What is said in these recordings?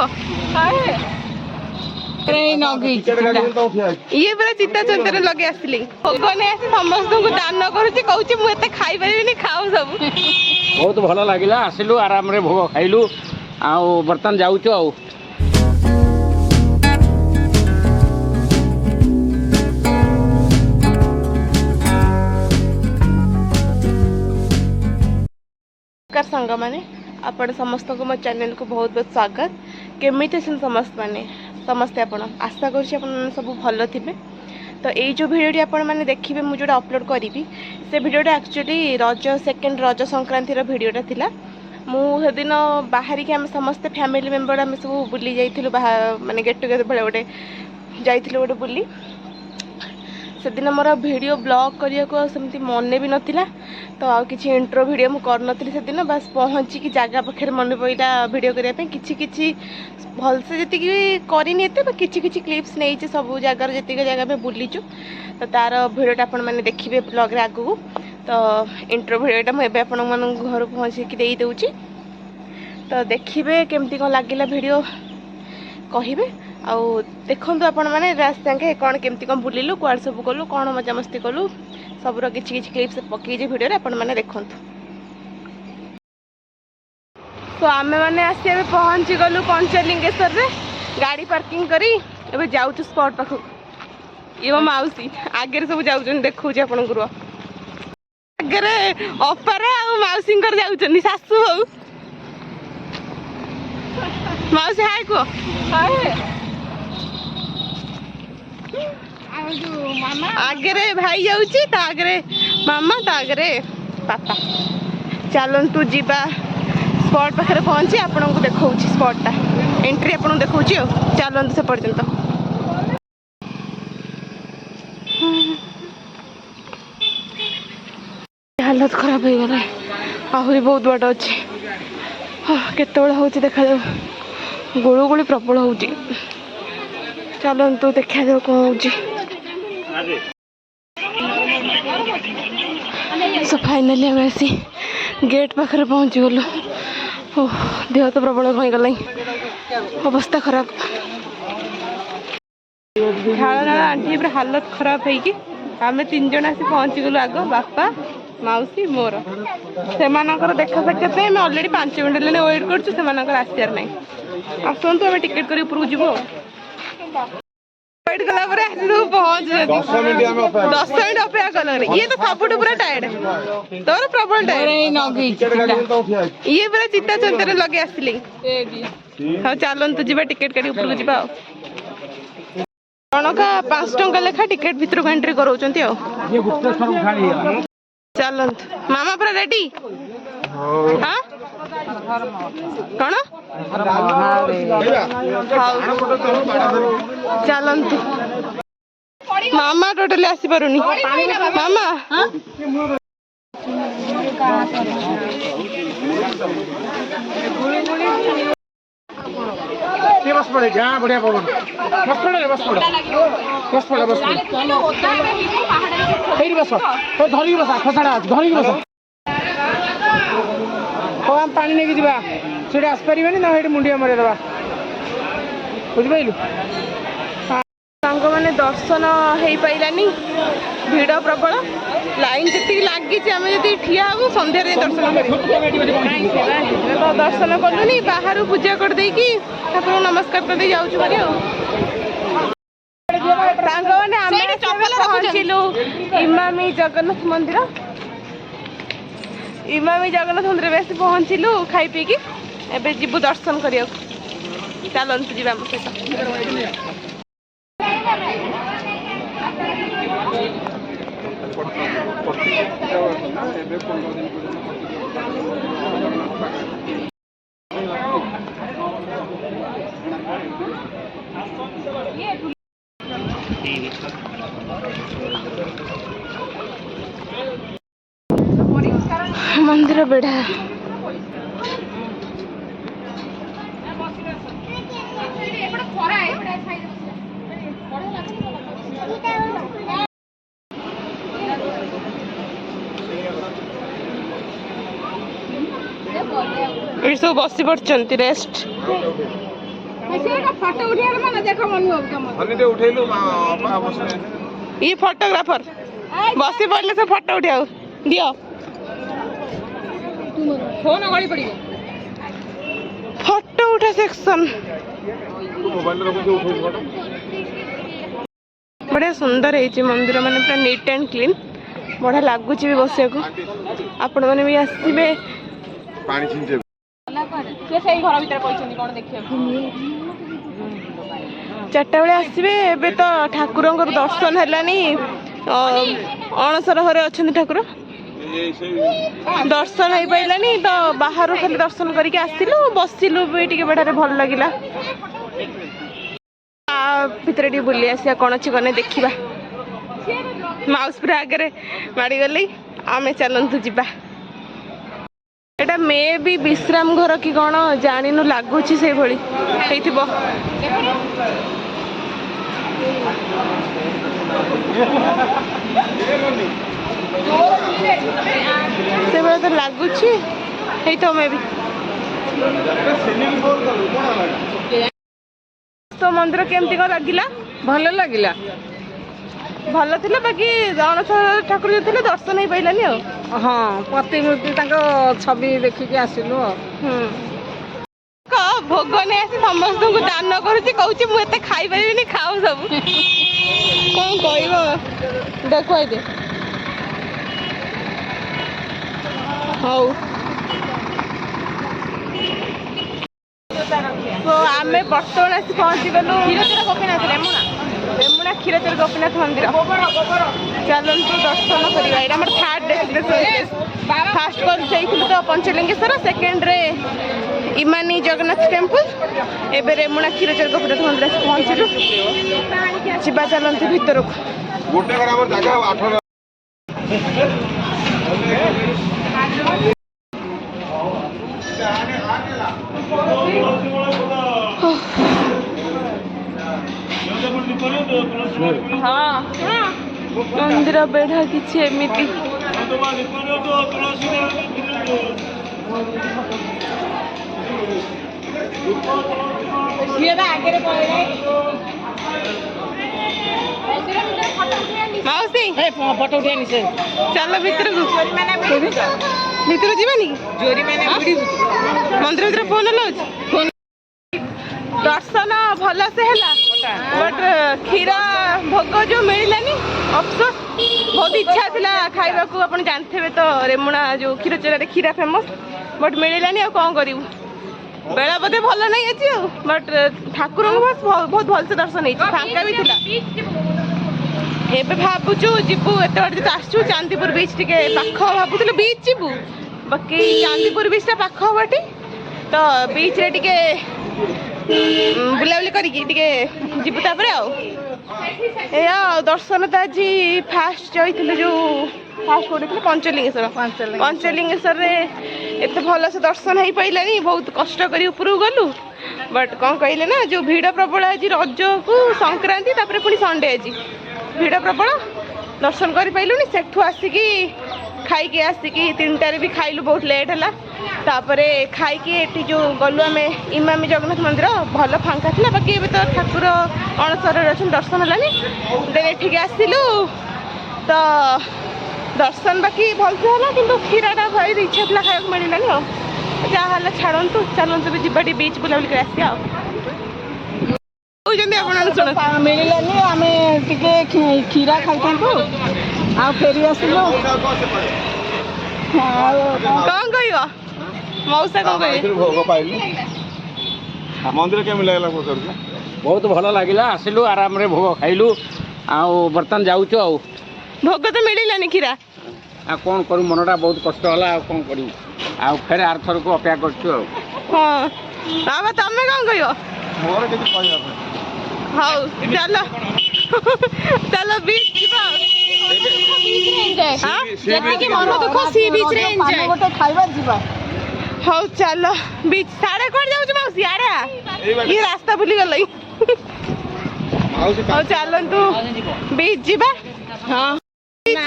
ये पूरा चिता चंतर लगे आसली भोगने आसी समस्त को दान करुच्ची कहूँ मुझे खाई पारि खाओ सब बहुत भल लगे आसिलु आराम रे भोग खाइलु आउ बर्तमान जाऊचु आउ सांग मैंने आपण समस्त को मो चैनल को बहुत बहुत स्वागत केमी समस्त मैंने समस्ते आपण आशा कर सब भल थे तो ये जो भिडियो आपण मैंने देखिए मुझे जो अपलोड करी से भिडियोटा एक्चुअली रज सेकेंड रज संक्रांतिर भिडियोटा थिला मुझे दिन बाहर की आम समस्ते फैमिली मेम्बर आम सब बुली जाइलु माने गेट टुगेदर भाई गोटे जाइलु गोटे बुली से दिन मोर वीडियो ब्लॉग करने को सेमती मन भी नाला तो आउ कि इंट्रो वीडियो मुझे करनी से दिन बस पहुँचिकी जगह पाखे मन पड़ा वीडियो करने कि भलसे जी करनी कि क्लिप्स नहीं सब जगार जी जगह में बुलीचु तो तार वीडियोटा आपण मैंने देखिए ब्लॉग रे आगू तो इंट्रो वीडियोटा मुझे आपण मन घर पहुँचिकी दे दूँगी तो देखिए केमती कौन लगिला वीडियो कहे आउ देखु आपण मैंने सागे कौन केमती कौन बुलिलु कुआड़ सब कलु कौन मजामस्ती कलु सबूर किसी क्लिप्स पकईजे भिडियो आपण मैंने देखु तो आम मैंने आसी पहुँची गलु पंचलिंगेश्वर रे गाड़ी पार्किंग करी एबे जाऊँ स्पॉट पाख ये मौसी आगे सब जाऊँ देखा आपण आगे अपारे आउसी जाऊँ सासू हूँ मौसी हाय को आगे भाई जाऊँगी आगे मामा आगे पापा चलतु जीवा स्पॉट पाखे पहुँची आपन को देखा स्पॉटा एंट्री आपन देखा चलतु से पर्यंत हालत खराब हो गला आहरी बहुत बाट अच्छे केत हूँ देखा जाऊ गुड़गुड़ी प्रबल हो चलतु देखा जाऊ कौन हो सो फाइनाली आम आसी गेट पाखे पहुँची गलु देह तो प्रबल गला अवस्था खराब झाड़ झाड़ आंटी पूरा हालत खराब है कि आम तीन जन आसी पहुँची गलु आग बापा मौसी मोर से देखा साक्षात आम अलरेडी 5 मिनट है वेट कर आसार ना आसतु आम टिकेट कर ऊपर जीव वेट कला पहुँच 10 मिनट अपेक्षा कल ये तो सब पूरा टायर्ड तोर प्रबल टायर्ड ये पूरा चिता चंतर लगे आसली हाँ चलतु जी टिकेट काटी ऊपर जी जनका 5 टंका लेखा टिकेट भीतर को एंट्री कराऊँ चलतु मामा पूरा रेडी हाँ कौन चलतु मामा टोटली आसी पारुनी मामा बस पड़े जहाँ बढ़िया पवन बस पड़े बस पड़े बस पड़े बस पड़े बस तो धरिक बसा खसाड़ा धरिक बस हाँ आम पानी नहीं जा सीट आसपारे ना मुंडिया मरीदेवा बुझिपारू सांग मैंने दर्शन हो पारानी भिड़ प्रबल लाइन जी लगी आम जी ठिया हूँ सन्धार दर्शन कर दर्शन कलुनी बाहर पूजा करदे ठाकुर नमस्कार कर जाऊँ मैंने पहुँचलु इमामी जगन्नाथ मंदिर बेस पहुँचलु खाई पीकी एबे जीवु दर्शन करिया चलतु जी आम सहित मंदिर बेढ़ा ये सब बसी पड़ते रेस्ट ଫଟୋ ଉଠେଇବାର ମାନେ ଦେଖ ମନୁ ହନିଟେ ଉଠେଇଲୁ ଅପା ବସିଲେ ଇ ଫଟୋଗ୍ରାଫର ବସି ପଡ଼ିଲେ ସେ ଫଟୋ ଉଠେଇବାକୁ ଦିଅ ଫୋନ ଗଳି ପଡିବ ଫଟୋ ଉଠା ସେକ୍ସନ ମୋବାଇଲରେ ରଖୁଛୁ ଉଠେଇଲୁ ଫଟୋ ବଢ଼ିଆ ସୁନ୍ଦର ହେଇଛି ମନ୍ଦିର ମାନେ ପୁରା ନିଟ୍ ଆଣ୍ଡ କ୍ଲିନ୍ ବଢ଼ିଆ ଲାଗୁଛି ବି ବସିବାକୁ ଆପଣମାନେ ବି ଆସିବେ ପାଣି ଛିଞ୍ଚେ ସେ ସେଇ ଘର ଭିତରେ କହିଛନ୍ତି କ'ଣ ଦେଖିବାକୁ ଚାରିଟା ବେଳେ ଆସିବେ ଏବେ ତ ଠାକୁରଙ୍କର ଦର୍ଶନ ହେଲାନି ଅଣସର ଘରେ ଅଛନ୍ତି ଠାକୁର ଦର୍ଶନ ହେଇପାରିଲାନି ତ ବାହାରୁ ଖାଲି ଦର୍ଶନ କରିକି ଆସିଲୁ ବସିଲୁ ବି ଟିକେ ବେଢ଼ାରେ ଭଲ ଲାଗିଲା ଭିତରେ ଟିକେ ବୁଲି ଆସିବା କ'ଣ ଅଛି କ'ଣ ଦେଖିବା ମାଉସୀ ପୁରା ଆଗରେ ମାଡ଼ିଗଲି ଆମେ ଚାଲନ୍ତୁ ଯିବା ଏଇଟା ମେ ବି ବିଶ୍ରାମ ଘର କି କ'ଣ ଜାଣିନୁ ଲାଗୁଛି ସେଇଭଳି ହେଇଥିବ ସେଇଭଳି ତ ଲାଗୁଛି ହେଇଥିବ ମେ ବି ତ ମନ୍ଦିର କେମିତି କ'ଣ ଲାଗିଲା ଭଲ ଲାଗିଲା ଭଲ ଥିଲା ବାକି ଅଣସର ଠାକୁର ଯୋଉ ଥିଲେ ଦର୍ଶନ ହେଇପାରିଲାନି ଆଉ ହଁ ପ୍ରତିମୂର୍ତ୍ତି ତାଙ୍କ ଛବି ଦେଖିକି ଆସିଲୁ ଆଉ ଭୋଗ ନେଇ ଆସି ସମସ୍ତଙ୍କୁ ଦାନ କରୁଛି କହୁଛି ମୁଁ ଏତେ ଖାଇପାରିବିନି ଖାଉ ସବୁ କ'ଣ କହିବ ଦେଖୁଆଇ ଦେ ହଉ ତ ଆମେ ବର୍ତ୍ତମାନ ଆସି ପହଞ୍ଚିଗଲୁ କ୍ଷୀରଚୋରା ଗୋପୀନାଥ ରେମୁଣା କ୍ଷୀରଚୋରା ଗୋପୀନାଥ ମନ୍ଦିର ଚାଲନ୍ତୁ ଦର୍ଶନ କରିବା ଏଇଟା ଆମର ଥାର୍ଡ ଡେଷ୍ଟିନେସନ୍ ଫାର୍ଷ୍ଟ କଲ୍ ଯାଇଥିଲୁ ତ ପଞ୍ଚଲିଙ୍ଗେଶ୍ୱର ସେକେଣ୍ଡରେ ଇମାନି ଜଗନ୍ନାଥ ଟେମ୍ପଲ ଏବେ ରେମୁଣା କ୍ଷୀରଚୋରା ଗୋପୀନାଥ ମନ୍ଦିର ଆସି ପହଞ୍ଚିଲୁ ଯିବା ଚାଲନ୍ତୁ ଭିତରକୁ ଗୋଟେ ଘର ଆମର ଜାଗା 8 ହଁ ମନ୍ଦିର ବେଢ଼ା କିଛି ଏମିତି ମାଉସୀ ଫଟୋ ଉଠେଇ ନିଶ୍ଚୟ ଚାଲ ଭିତରକୁ ଭିତରକୁ ଯିବାନି ମନ୍ଦିର ଭିତରେ ଫୋନ ଲଉଛି ଦର୍ଶନ ଭଲସେ ହେଲା ବଟ୍ କ୍ଷୀର ଭୋଗ ଯୋଉ ମିଳିଲାନି ଅଫସୋସ ବହୁତ ଇଚ୍ଛା ଥିଲା ଖାଇବାକୁ ଆପଣ ଜାଣିଥିବେ ତ ରେମୁଣା ଯୋଉ କ୍ଷୀରଚୋରାରେ କ୍ଷୀରା ଫେମସ୍ ବଟ୍ ମିଳିଲାନି ଆଉ କ'ଣ କରିବୁ ବେଳା ବୋଧେ ଭଲ ନାହିଁ ଆଜି ଆଉ ବଟ୍ ଠାକୁରଙ୍କୁ ବହୁତ ଭଲସେ ଦର୍ଶନ ହେଇଛି ଫାଙ୍କା ବି ଥିଲା ଏବେ ଭାବୁଛୁ ଯିବୁ ଏତେ ବାଟ ଯେତେ ଆସୁଛୁ ଚାନ୍ଦିପୁର ବିଚ୍ ଟିକେ ପାଖ ଭାବୁଥିଲୁ ବିଚ୍ ଯିବୁ ବାକି ଚାନ୍ଦିପୁର ବିଚ୍ଟା ପାଖ ହବ ଏଠି ତ ବିଚ୍ରେ ଟିକେ ବୁଲାବୁଲି କରିକି ଟିକେ ଯିବୁ ତାପରେ ଆଉ ଏଇଆ ଦର୍ଶନ ତ ଆଜି ଫାଷ୍ଟ ଯାଇଥିଲୁ ଯେଉଁ ଫାଷ୍ଟ କରିଥିଲୁ ପଞ୍ଚଲିଙ୍ଗେଶ୍ୱରରେ ଏତେ ଭଲସେ ଦର୍ଶନ ହେଇପାରିଲାନି ବହୁତ କଷ୍ଟ କରି ଉପରକୁ ଗଲୁ ବଟ୍ କ'ଣ କହିଲେ ନା ଯେଉଁ ଭିଡ଼ ପ୍ରବଳ ଆଜି ରଜକୁ ସଂକ୍ରାନ୍ତି ତାପରେ ପୁଣି ସଣ୍ଡେ ଆଜି ଭିଡ଼ ପ୍ରବଳ ଦର୍ଶନ କରିପାରିଲୁନି ସେଠୁ ଆସିକି ଖାଇକି ଆସିକି 3টাରେ ବି ଖାଇଲୁ ବହୁତ ଲେଟ୍ ହେଲା ତାପରେ ଖାଇକି ଏଠି ଯେଉଁ ଗଲୁ ଆମେ ଇମାମି ଜଗନ୍ନାଥ ମନ୍ଦିର ଭଲ ଫାଙ୍କା ଥିଲା ବାକି ଏବେ ତ ଠାକୁର ଅଣସରରେ ଅଛନ୍ତି ଦର୍ଶନ ହେଲାନି ଦେନ୍ ଏଠିକି ଆସିଲୁ ତ ଦର୍ଶନ ବାକି ଭଲସେ ହେଲା କିନ୍ତୁ କ୍ଷୀରଟା ଭାରି ଇଚ୍ଛା ଥିଲା ଖାଇବାକୁ ମିଳିଲାନି ଆଉ ଯାହା ହେଲା ଛାଡ଼ନ୍ତୁ ଚାଲନ୍ତୁ ବି ଯିବା ଟିକେ ବିଚ୍ ବୁଲାବୁଲି କରି ଆସିବା ଆଉ କହୁଛନ୍ତି ଆପଣ ଶୁଣ ମିଳିଲାନି ଆମେ ଟିକେ କ୍ଷୀରା ଖାଇଥାନ୍ତୁ ଆଉ ଫେରି ଆସିଲୁ କ'ଣ କହିବ ମଉସା କ'ଣ କହିବେ ଭୋଗ ପାଇଲୁ ମନ୍ଦିର କେମିତି ଲାଗିଲା ପଚାରୁଛୁ ବହୁତ ଭଲ ଲାଗିଲା ଆସିଲୁ ଆରାମରେ ଭୋଗ ଖାଇଲୁ ଆଉ ବର୍ତ୍ତମାନ ଯାଉଛୁ ଆଉ ଭୋଗ ତ ମିଳିଲାନି କ୍ଷୀରା ଆଉ କ'ଣ କରିବୁ ମନଟା ବହୁତ କଷ୍ଟ ହେଲା ଆଉ କ'ଣ କରିବୁ ଆଉ ଫେରେ ଆରଥରକୁ ଅପେକ୍ଷା କରୁଛୁ ଆଉ ହଁ ବାବା ତମେ କ'ଣ କହିବ ମୋର କିଛି କହିବା ପାଇଁ ହଉ ଚାଲ ଚାଲ ବିଚ୍ ଯିବା ଗୋଟେ ଖାଇବା ଯିବା ହଉ ଚାଲ ବିଚ୍ ସାଡ଼େ କୁଆଡ଼େ ଯାଉଛି ମାଉସୀ ଆଡ଼େ ଇଏ ରାସ୍ତା ଭୁଲି ଗଲା ହଉ ଚାଲନ୍ତୁ ବିଚ୍ ଯିବା ହଁ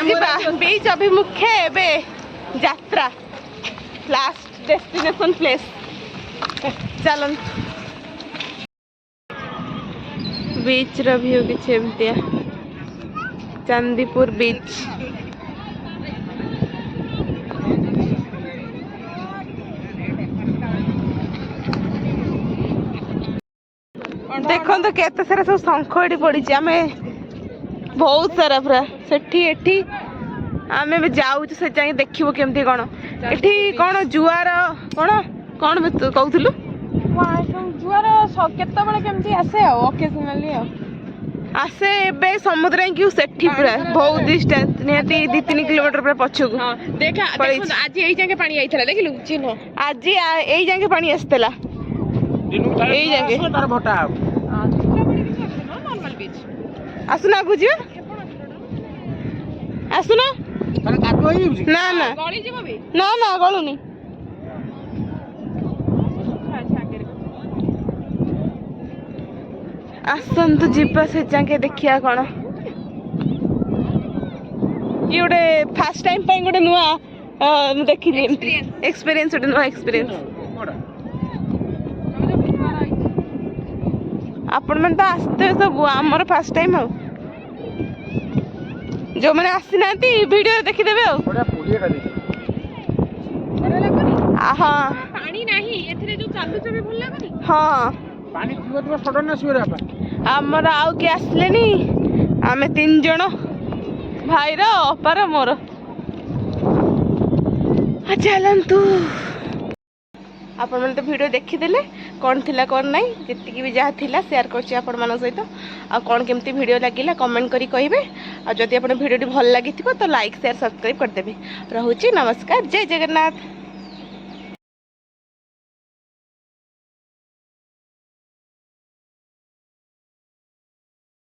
ଯିବା ବିଚ୍ ଅଭିମୁଖେ ଏବେ ଯାତ୍ରା ଲାଷ୍ଟ ଡେଷ୍ଟିନେସନ୍ ପ୍ଲେସ୍ ଚାଲନ୍ତୁ बीच रो व्यू किछ एमतिया चांदीपुर बीच देखो तो केते सारा सब शंख एठी पड़ी आम बहुत सारा पूरा सेठी एठी आमे भी जाऊ से जाई देखिबो केमती कोन एठी कोन जुआर कोन कोन कहउथलु जुआर केतेबेले केमती आसे ओकेजनली आसे एबे समुद्र की सेठी पूरा बहुत डिस्टेंस निहाती 2-3 किलोमीटर पूरा पछकु देखा देखो आज एई जाके पानी आइथला देखिलु चिन्ह आज एई जाके पानी आस्तला एई जाके तार भटा नॉर्मल बीच आसुना बुझियो आसुना तार कादो होई जाउची ना ना गळी जीव बे ना ना गलुनी आसंतु जीवा से जाके देखिया कोन ये गोटे फास्ट टाइम पे गोटे नुआ देखिली एक्सपीरियंस गोटे नुआ एक्सपीरियंस आपण मन तो आसते सब आमर फास्ट टाइम हो जो मैंने आसी ना वीडियो देखी देबे हो बड़ा पुलिया का देखि हाँ पानी नाही एथरे जो चालू चबे भल लागनी हाँ पानी थिबो तो सडन ना सुरे आपा आमर आउ के आसलेनी आमे 3 जण भाई रो अपार मोर चलतु आपण मैंने तो वीडियो देखीदे कौन थिला कौन नहीं जी भी जहाँ थिला शेयर करछि आपण मान सहित आ कौन केमती वीडियो लगिला कमेंट करी कहिबे आ जदि आपण वीडियो भल लागि तो लाइक शेयर सब्सक्राइब कर देबे। रहूची नमस्कार जय जगन्नाथ।